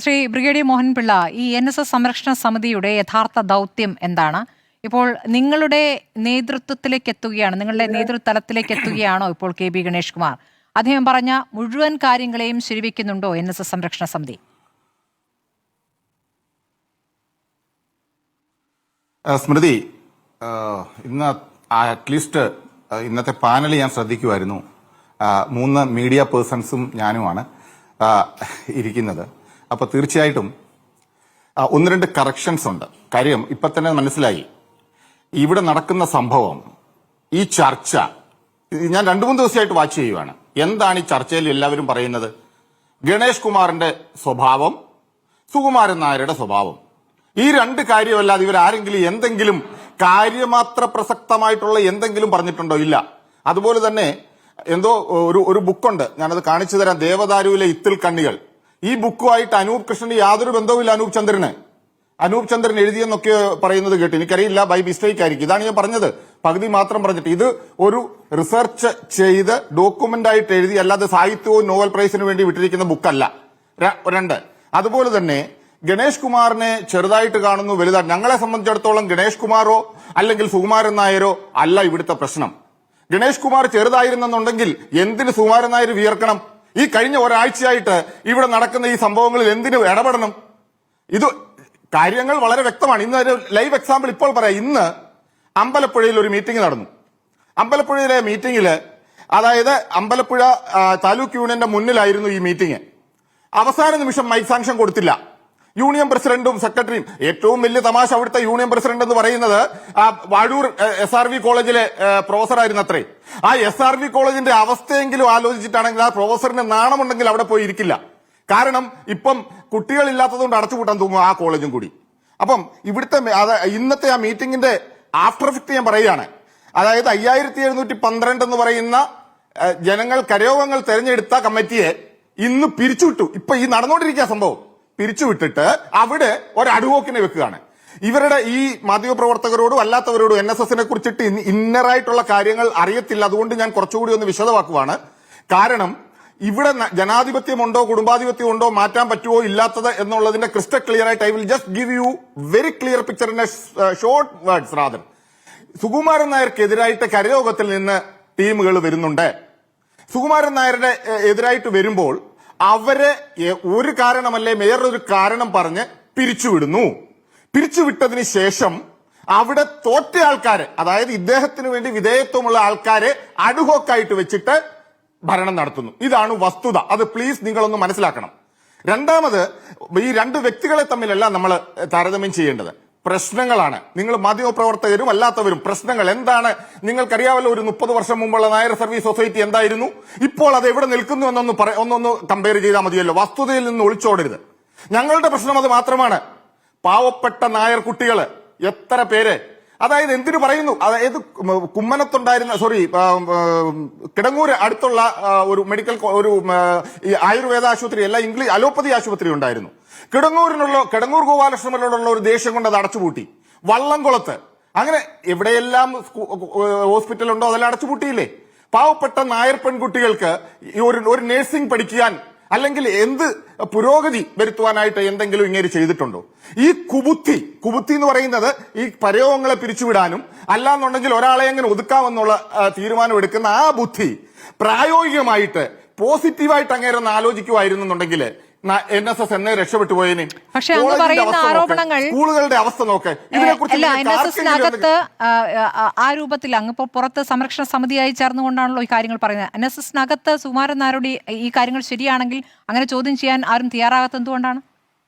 Shri brigadier Mohan Pillai, ഈ NSS സംരക്ഷണ സമിതിയുടെ യഥാർത്ഥ ദൗത്യം എന്താണ്? ഇപ്പോൾ നിങ്ങളുടെ നേതൃത്വത്തിലേക്ക് എത്തുകയാണ്, നിങ്ങളുടെ നേതൃതലത്തിലേക്ക് എത്തുകയാണോ ഇപ്പോൾ KB ഗണേഷ് കുമാർ? അദ്ദേഹം പറഞ്ഞ മുഴുവൻ കാര്യങ്ങളെയും ശരിവെക്കുന്നുണ്ടോ NSS സംരക്ഷണ സമിതി? സ്മൃതി, ഇന്ന് അറ്റ്ലീസ്റ്റ് ഇന്നത്തെ പാനൽ ഞാൻ ശ്രദ്ധിക്കുമായിരുന്നു. 3 മീഡിയ പേഴ്സൺസും ഞാനുമാണ് ഇരിക്കുന്നത്. അപ്പൊ തീർച്ചയായിട്ടും 1-2 കറക്ഷൻസ് ഉണ്ട്. കാര്യം ഇപ്പൊ തന്നെ മനസ്സിലായി. ഇവിടെ നടക്കുന്ന സംഭവം, ഈ ചർച്ച ഞാൻ 2-3 ദിവസമായിട്ട് വാച്ച് ചെയ്യുവാണ്. എന്താണ് ഈ ചർച്ചയിൽ എല്ലാവരും പറയുന്നത്? ഗണേഷ് കുമാറിന്റെ സ്വഭാവം, സുകുമാരൻ നായരുടെ സ്വഭാവം. ഈ 2 കാര്യമല്ലാതെ ഇവരാരെങ്കിലും എന്തെങ്കിലും കാര്യമാത്ര പ്രസക്തമായിട്ടുള്ള എന്തെങ്കിലും പറഞ്ഞിട്ടുണ്ടോ? ഇല്ല. അതുപോലെ തന്നെ എന്തോ ഒരു ബുക്കുണ്ട്, ഞാനത് കാണിച്ചു തരാം. ദേവദാരുവിലെ ഇത്തിൽ കണ്ണികൾ. ഈ ബുക്കുമായിട്ട് അനൂപ് കൃഷ്ണന് യാതൊരു ബന്ധവുമില്ല. അനൂപ് ചന്ദ്രൻ എഴുതിയെന്നൊക്കെ പറയുന്നത് കേട്ടു. എനിക്കറിയില്ല, ബൈ മിസ്റ്റേക്ക് ആയിരിക്കും. ഇതാണ് ഞാൻ പറഞ്ഞത്, പകുതി മാത്രം പറഞ്ഞിട്ട്. ഇത് ഒരു റിസർച്ച് ചെയ്ത് ഡോക്യുമെന്റ് ആയിട്ട് എഴുതി, അല്ലാതെ സാഹിത്യവും നോവൽ പ്രൈസിന് വേണ്ടി വിട്ടിരിക്കുന്ന ബുക്കല്ല. 2, അതുപോലെ തന്നെ ഗണേഷ് കുമാറിനെ ചെറുതായിട്ട് കാണുന്നു, വലുതായിട്ട്. ഞങ്ങളെ സംബന്ധിച്ചിടത്തോളം ഗണേഷ് കുമാറോ അല്ലെങ്കിൽ സുകുമാരൻ നായരോ അല്ല ഇവിടുത്തെ പ്രശ്നം. ഗണേഷ് കുമാർ ചെറുതായിരുന്നെന്നുണ്ടെങ്കിൽ എന്തിന് സുകുമാരൻ നായർ വിയർക്കണം? ഈ കഴിഞ്ഞ ഒരാഴ്ചയായിട്ട് ഇവിടെ നടക്കുന്ന ഈ സംഭവങ്ങളിൽ എന്തിനു ഇടപെടണം? ഇത് കാര്യങ്ങൾ വളരെ വ്യക്തമാണ്. ഇന്ന് ഒരു ലൈവ് എക്സാമ്പിൾ ഇപ്പോൾ പറയാം. ഇന്ന് അമ്പലപ്പുഴയിൽ ഒരു മീറ്റിംഗ് നടന്നു. അമ്പലപ്പുഴയിലെ മീറ്റിംഗില്, അതായത് അമ്പലപ്പുഴ താലൂക്ക് യൂണിയന്റെ മുന്നിലായിരുന്നു ഈ മീറ്റിംഗ്. അവസാന നിമിഷം മൈക്ക് സാങ്ഷൻ കൊടുത്തില്ല. യൂണിയൻ പ്രസിഡന്റും സെക്രട്ടറിയും. ഏറ്റവും വലിയ തമാശ, അവിടുത്തെ യൂണിയൻ പ്രസിഡന്റ് എന്ന് പറയുന്നത് വാഴൂർ SRV കോളേജിലെ പ്രൊഫസറായിരുന്നു അത്രേ. ആ SRV കോളേജിന്റെ അവസ്ഥയെങ്കിലും ആലോചിച്ചിട്ടാണെങ്കിൽ ആ പ്രൊഫസറിന് നാണമുണ്ടെങ്കിൽ അവിടെ പോയി ഇരിക്കില്ല. കാരണം ഇപ്പം കുട്ടികളില്ലാത്തതുകൊണ്ട് അടച്ചുപൂട്ടാൻ തോന്നുന്നു ആ കോളേജും കൂടി. അപ്പം ഇവിടുത്തെ ഇന്നത്തെ ആ മീറ്റിംഗിന്റെ ആഫ്റ്റർ എഫക്ട് ഞാൻ പറയുകയാണ്. അതായത് 5712 എന്ന് പറയുന്ന ജനങ്ങൾ കരയോഗങ്ങൾ തെരഞ്ഞെടുത്ത കമ്മിറ്റിയെ ഇന്ന് പിരിച്ചുവിട്ടു. ഇപ്പൊ ഈ നടന്നുകൊണ്ടിരിക്കുക സംഭവം പിരിച്ചുവിട്ടിട്ട് അവിടെ ഒരു അഡ്വോക്കിനെ വെക്കുകയാണ്. ഇവരുടെ ഈ മാധ്യമപ്രവർത്തകരോടും അല്ലാത്തവരോടും NSSനെ കുറിച്ചിട്ട് ഇന്നറായിട്ടുള്ള കാര്യങ്ങൾ അറിയത്തില്ല. അതുകൊണ്ട് ഞാൻ കുറച്ചുകൂടി ഒന്ന് വിശദമാക്കുവാണ്. കാരണം ഇവിടെ ജനാധിപത്യമുണ്ടോ കുടുംബാധിപത്യം ഉണ്ടോ, മാറ്റാൻ പറ്റുമോ ഇല്ലാത്തത് എന്നുള്ളതിന്റെ ക്രിസ്റ്റൽ ക്ലിയർ ആയിട്ട് I will just give you very clear picture in a short words rather. Sukumaran നായർക്കെതിരായിട്ട് കരയോഗത്തിൽ നിന്ന് ടീമുകൾ വരുന്നുണ്ട്. സുകുമാരൻ നായരുടെ എതിരായിട്ട് വരുമ്പോൾ അവരെ ഒരു കാരണമല്ലേ വേറൊരു കാരണം പറഞ്ഞ് പിരിച്ചുവിടുന്നു. പിരിച്ചുവിട്ടതിന് ശേഷം അവിടെ തോറ്റ ആൾക്കാരെ, അതായത് ഇദ്ദേഹത്തിന് വേണ്ടി വിധേയത്വമുള്ള ആൾക്കാരെ അഡ്ഹോക്കായിട്ട് വെച്ചിട്ട് ഭരണം നടത്തുന്നു. ഇതാണ് വസ്തുത. അത് പ്ലീസ് നിങ്ങളൊന്ന് മനസ്സിലാക്കണം. രണ്ടാമത്, ഈ 2 വ്യക്തികളെ തമ്മിലല്ല നമ്മൾ താരതമ്യം ചെയ്യേണ്ടത്. പ്രശ്നങ്ങളാണ്. നിങ്ങൾ മാധ്യമപ്രവർത്തകരും അല്ലാത്തവരും പ്രശ്നങ്ങൾ എന്താണ് നിങ്ങൾക്കറിയാമല്ലോ. ഒരു 30 വർഷം മുമ്പുള്ള നായർ സർവീസ് സൊസൈറ്റി എന്തായിരുന്നു, ഇപ്പോൾ അത് എവിടെ നിൽക്കുന്നു എന്നൊന്ന് കമ്പയർ ചെയ്താൽ മതിയല്ലോ. വസ്തുതയിൽ നിന്ന് ഒളിച്ചോടരുത്. ഞങ്ങളുടെ പ്രശ്നം അത് മാത്രമാണ്. പാവപ്പെട്ട നായർ കുട്ടികള് എത്ര പേര്, അതായത് എന്തിനു പറയുന്നു, അതായത് കുമ്മനത്തുണ്ടായിരുന്ന കിടങ്ങൂര് അടുത്തുള്ള ഒരു മെഡിക്കൽ ആയുർവേദ ആശുപത്രി അല്ല, ഇംഗ്ലീഷ് അലോപ്പതി ആശുപത്രി ഉണ്ടായിരുന്നു. കിടങ്ങൂർ ഗോപാലകൃഷ്ണനോടുള്ള ഒരു ദേഷ്യം കൊണ്ട് അത് അടച്ചുപൂട്ടി. വള്ളംകുളത്ത്, അങ്ങനെ എവിടെയെല്ലാം ഹോസ്പിറ്റൽ ഉണ്ടോ അതെല്ലാം അടച്ചുപൂട്ടിയില്ലേ? പാവപ്പെട്ട നായർ പെൺകുട്ടികൾക്ക് ഒരു നഴ്സിംഗ് പഠിക്കാൻ അല്ലെങ്കിൽ എന്ത് പുരോഗതി വരുത്തുവാനായിട്ട് എന്തെങ്കിലും ഇങ്ങനെ ചെയ്തിട്ടുണ്ടോ? ഈ കുബുദ്ധി എന്ന് പറയുന്നത് ഈ പരയോഗങ്ങളെ പിരിച്ചുവിടാനും അല്ലാന്നുണ്ടെങ്കിൽ ഒരാളെ എങ്ങനെ ഒതുക്കാമെന്നുള്ള തീരുമാനം എടുക്കുന്ന ആ ബുദ്ധി പ്രായോഗികമായിട്ട് പോസിറ്റീവായിട്ട് അങ്ങേരൊന്ന് ആലോചിക്കുമായിരുന്നുണ്ടെങ്കിൽ NSS എന്നെ രക്ഷപ്പെട്ടു പോയേനെ. പക്ഷെ അങ്ങ് പറയുന്ന ആരോപണങ്ങൾ, സ്കൂളുകളുടെ അവസ്ഥ നോക്ക്. NSSനകത്ത് ആ രൂപത്തിൽ അങ്ങിപ്പോ പുറത്ത് സംരക്ഷണ സമിതിയായി ചേർന്നുകൊണ്ടാണല്ലോ ഈ കാര്യങ്ങൾ പറയുന്നത്. NSSനകത്ത് സുകുമാരൻ നായരുടെ ഈ കാര്യങ്ങൾ ശരിയാണെങ്കിൽ അങ്ങനെ ചോദ്യം ചെയ്യാൻ ആരും തയ്യാറാകാത്ത എന്തുകൊണ്ടാണ്?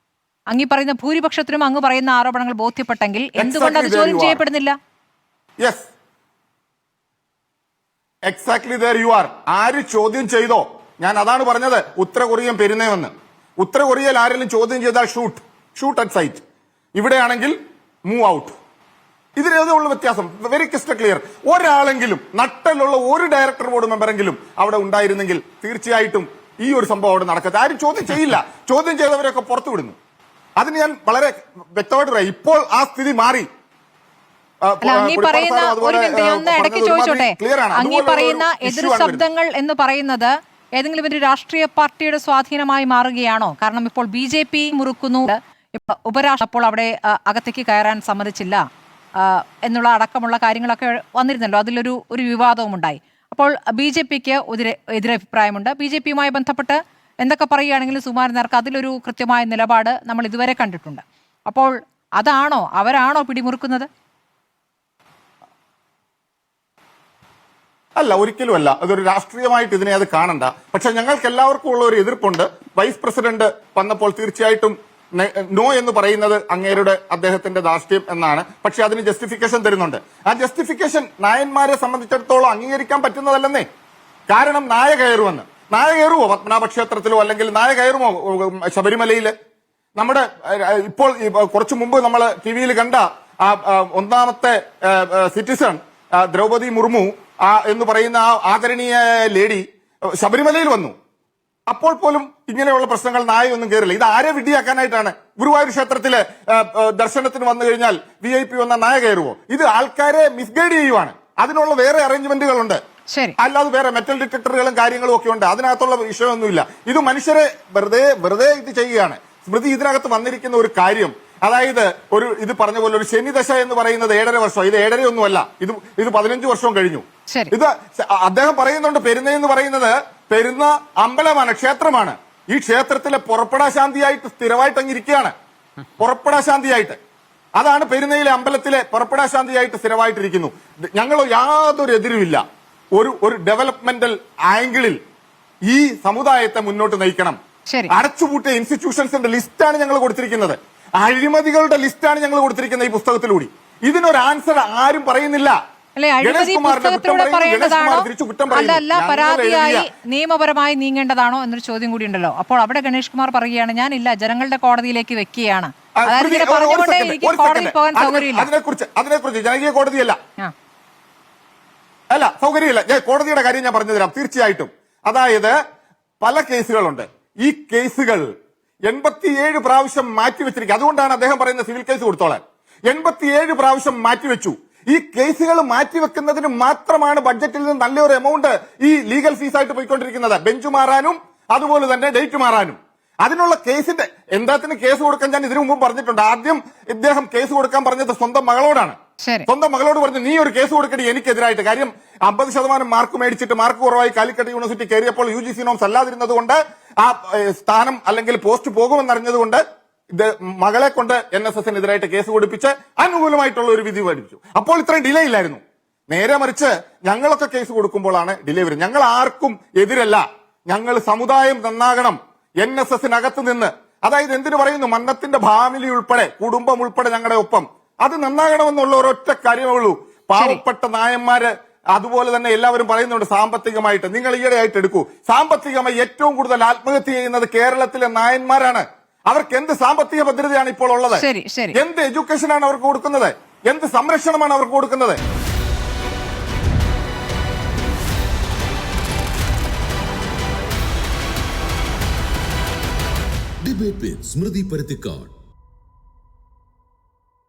അങ്ങീ പറയുന്ന ഭൂരിപക്ഷത്തിനും അങ്ങ് പറയുന്ന ആരോപണങ്ങൾ ബോധ്യപ്പെട്ടെങ്കിൽ എന്തുകൊണ്ട് അത് ചോദ്യം ചെയ്യപ്പെടുന്നില്ല? Yes, exactly there you are. ആര് ചോദ്യം ചെയ്തോ? ഞാൻ അതാണ് പറഞ്ഞത്, ഉത്തര കൊറിയൻ പെരുന്നേവെന്ന്. ഉത്തര കൊറിയയിൽ ആരെങ്കിലും ചോദ്യം ചെയ്താൽ ഷൂട്ട് അറ്റ് സൈറ്റ്. ഇവിടെയാണെങ്കിൽ മൂവ് ഔട്ട്. ഇതിലേതുള്ള വ്യത്യാസം വെരി ക്രിസ്റ്റൽ ക്ലിയർ. ഒരാളെങ്കിലും നട്ടലുള്ള ഒരു ഡയറക്ടർ ബോർഡ് മെമ്പറെങ്കിലും അവിടെ ഉണ്ടായിരുന്നെങ്കിൽ തീർച്ചയായിട്ടും ഈ ഒരു സംഭവം അവിടെ നടക്കട്ടെ. ആരും ചോദ്യം ചെയ്യില്ല. ചോദ്യം ചെയ്തവരെയൊക്കെ പുറത്തുവിടുന്നു. അതിന് ഞാൻ വളരെ വ്യക്തമായിട്ട് പറയാം. ഇപ്പോൾ ആ സ്ഥിതി മാറി. അങ്ങീ പറയുന്ന എതിർ ശബ്ദങ്ങൾ എന്ന് പറയുന്നത് ഏതെങ്കിലും ഒരു രാഷ്ട്രീയ പാർട്ടിയുടെ സ്വാധീനമായി മാറുകയാണോ? കാരണം ഇപ്പോൾ BJP മുറുക്കുന്നു, ഉപരാഷ്ട്രപതി അപ്പോൾ അവിടെ അകത്തേക്ക് കയറാൻ സമ്മതിച്ചില്ല എന്നുള്ള അടക്കമുള്ള കാര്യങ്ങളൊക്കെ വന്നിരുന്നല്ലോ. അതിലൊരു വിവാദവും ഉണ്ടായി. അപ്പോൾ BJPക്ക് എതിരഭിപ്രായമുണ്ട്. BJPയുമായി ബന്ധപ്പെട്ട് എന്തൊക്കെ പറയുകയാണെങ്കിലും സുകുമാരൻ നായർക്ക് അതിലൊരു കൃത്യമായ നിലപാട് നമ്മൾ ഇതുവരെ കണ്ടിട്ടുണ്ട്. അപ്പോൾ അവരാണോ പിടിമുറുക്കുന്നത്? അല്ല, ഒരിക്കലും അല്ല. അതൊരു രാഷ്ട്രീയമായിട്ട് ഇതിനെ അത് കാണണ്ട. പക്ഷെ ഞങ്ങൾക്ക് എല്ലാവർക്കും ഉള്ള ഒരു എതിർപ്പുണ്ട്. വൈസ് പ്രസിഡന്റ് വന്നപ്പോൾ തീർച്ചയായിട്ടും നോ എന്ന് പറയുന്നത് അദ്ദേഹത്തിന്റെ ധാർഷ്ട്യം എന്നാണ്. പക്ഷെ അതിന് ജസ്റ്റിഫിക്കേഷൻ തരുന്നുണ്ട്. ആ ജസ്റ്റിഫിക്കേഷൻ നായന്മാരെ സംബന്ധിച്ചിടത്തോളം അംഗീകരിക്കാൻ പറ്റുന്നതല്ലെന്നേ. കാരണം നായ കയറുമോ പത്മനാഭ ക്ഷേത്രത്തിലോ, അല്ലെങ്കിൽ നായ കയറുമോ ശബരിമലയില്? നമ്മുടെ ഇപ്പോൾ കുറച്ചു മുമ്പ് നമ്മൾ ടിവിയിൽ കണ്ട ഒന്നാമത്തെ സിറ്റിസൺ ദ്രൗപദി മുർമു എന്ന് പറയുന്ന ആ ആദരണീയ ലേഡി ശബരിമലയിൽ വന്നു. അപ്പോൾ പോലും ഇങ്ങനെയുള്ള പ്രശ്നങ്ങൾ നായൊന്നും കയറില്ല. ഇത് ആരെ വിഡ്ഢിയാക്കാനായിട്ടാണ്? ഗുരുവായൂർ ക്ഷേത്രത്തിലെ ദർശനത്തിന് വന്നു കഴിഞ്ഞാൽ VIP വന്ന നായ കയറുവോ? ഇത് ആൾക്കാരെ മിസ്ഗൈഡ് ചെയ്യുവാണ്. അതിനുള്ള വേറെ അറേഞ്ച്മെന്റുകളുണ്ട്. അല്ലാതെ വേറെ മെറ്റൽ ഡിറ്റക്ടറുകളും കാര്യങ്ങളും ഒക്കെ ഉണ്ട്. അതിനകത്തുള്ള വിഷയമൊന്നുമില്ല. ഇത് മനുഷ്യരെ വെറുതെ ഇത് ചെയ്യുകയാണ്. സ്മൃതി, ഇതിനകത്ത് വന്നിരിക്കുന്ന ഒരു കാര്യം, അതായത് ഇത് പറഞ്ഞ പോലെ ഒരു ശനിദശ എന്ന് പറയുന്നത് 7.5 വർഷം. ഇത് 7.5 ഒന്നുമല്ല, ഇത് 15 വർഷവും കഴിഞ്ഞു. ഇത് അദ്ദേഹം പറയുന്നുണ്ട്. പെരുന്നെന്ന് പറയുന്നത് പെരുന്ന അമ്പലമാണ്, ക്ഷേത്രമാണ്. ഈ ക്ഷേത്രത്തിലെ പുറപ്പെടാശാന്തിയായിട്ട് സ്ഥിരമായിട്ട് അങ്ങിരിക്കുകയാണ്. പുറപ്പെടാശാന്തിയായിട്ട് അതാണ് പെരുന്നയിലെ അമ്പലത്തിലെ പുറപ്പെടാശാന്തിയായിട്ട് സ്ഥിരമായിട്ടിരിക്കുന്നു. ഞങ്ങൾ യാതൊരു എതിരുമില്ല. ഒരു ഡെവലപ്മെന്റൽ ആംഗിളിൽ ഈ സമുദായത്തെ മുന്നോട്ട് നയിക്കണം. അടച്ചുപൂട്ടിയ ഇൻസ്റ്റിറ്റ്യൂഷൻസിന്റെ ലിസ്റ്റാണ് ഞങ്ങൾ കൊടുത്തിരിക്കുന്നത്. അഴിമതികളുടെ ലിസ്റ്റാണ് ഞങ്ങൾ കൊടുത്തിരിക്കുന്നത് ഈ പുസ്തകത്തിലൂടെ. ഇതിനൊരു ആൻസർ ആരും പറയുന്നില്ല. അല്ല, പരാതിയായി നിയമപരമായി നീങ്ങേണ്ടതാണോ എന്നൊരു ചോദ്യം കൂടി ഉണ്ടല്ലോ. അപ്പോൾ അവിടെ ഗണേഷ് കുമാർ പറയുകയാണ്, ഞാനില്ല, ജനങ്ങളുടെ കോടതിയിലേക്ക് വെക്കുകയാണ്. കോടതിയിൽ പോകാൻ സൗകര്യമില്ല. അതിനെക്കുറിച്ച് ജനകീയ കോടതിയല്ല, സൗകര്യമില്ല. കോടതിയുടെ കാര്യം ഞാൻ പറഞ്ഞു തരാം. തീർച്ചയായിട്ടും, അതായത് പല കേസുകളുണ്ട്. ഈ കേസുകൾ 87 പ്രാവശ്യം മാറ്റിവെച്ചിരിക്കുക. അതുകൊണ്ടാണ് അദ്ദേഹം പറയുന്നത് സിവിൽ കേസ് കൊടുത്തോളാൻ. 87 പ്രാവശ്യം മാറ്റിവെച്ചു. ഈ കേസുകൾ മാറ്റിവെക്കുന്നതിന് മാത്രമാണ് ബഡ്ജറ്റിൽ നിന്ന് നല്ലൊരു എമൗണ്ട് ഈ ലീഗൽ ഫീസായിട്ട് പോയിക്കൊണ്ടിരിക്കുന്നത്. ബെഞ്ച് മാറാനും അതുപോലെ തന്നെ ഡേറ്റ് മാറാനും. അതിനുള്ള കേസിന്റെ എന്താത്തിന് കേസ് കൊടുക്കാൻ ഞാൻ ഇതിനു മുമ്പ് പറഞ്ഞിട്ടുണ്ട്. ആദ്യം ഇദ്ദേഹം കേസ് കൊടുക്കാൻ പറഞ്ഞത് സ്വന്തം മകളോടാണ്. സ്വന്തം മകളോട് പറഞ്ഞു, നീ ഒരു കേസ് കൊടുക്കടി എനിക്കെതിരായിട്ട്. കാര്യം 50% മാർക്ക് മേടിച്ചിട്ട് മാർക്ക് കുറവായി കാലിക്കറ്റ് യൂണിവേഴ്സിറ്റി കയറിയപ്പോൾ UGC നോംസ് അല്ലാതിരുന്നത് കൊണ്ട് ആ സ്ഥാനം അല്ലെങ്കിൽ പോസ്റ്റ് പോകുമെന്നറിഞ്ഞതുകൊണ്ട് മകളെ കൊണ്ട് NSSനെതിരായിട്ട് കേസ് കൊടുപ്പിച്ച് അനുകൂലമായിട്ടുള്ള ഒരു വിധി മേടിച്ചു. അപ്പോൾ ഇത്രയും ഡിലേ ഇല്ലായിരുന്നു. നേരെ മറിച്ച് ഞങ്ങളൊക്കെ കേസ് കൊടുക്കുമ്പോഴാണ് ഡിലേ വരുന്നത്. ഞങ്ങൾ ആർക്കും എതിരല്ല. ഞങ്ങൾ സമുദായം നന്നാകണം, NSSനകത്ത് നിന്ന്. അതായത് എന്തിനു പറയുന്നു, മന്നത്തിന്റെ ഫാമിലി ഉൾപ്പെടെ, കുടുംബം ഉൾപ്പെടെ ഞങ്ങളുടെ ഒപ്പം. അത് നന്നാകണമെന്നുള്ള ഒരൊറ്റ കാര്യമേ ഉള്ളൂ. പാവപ്പെട്ട നായന്മാര് അതുപോലെ തന്നെ എല്ലാവരും പറയുന്നുണ്ട് സാമ്പത്തികമായിട്ട്. നിങ്ങൾ ഈയിടെയായിട്ട് എടുക്കൂ, സാമ്പത്തികമായി ഏറ്റവും കൂടുതൽ ആത്മഹത്യ ചെയ്യുന്നത് കേരളത്തിലെ നായന്മാരാണ്. അവർക്ക് എന്ത് സാമ്പത്തിക ഭദ്രതയാണ് ഇപ്പോൾ ഉള്ളത്? എന്ത് എഡ്യൂക്കേഷനാണ് അവർക്ക് കൊടുക്കുന്നത്? എന്ത് സംരക്ഷണമാണ് അവർക്ക് കൊടുക്കുന്നത്? ഡിബേറ്റ് വിത്ത് സ്മൃതി പരുത്തിക്കാട്.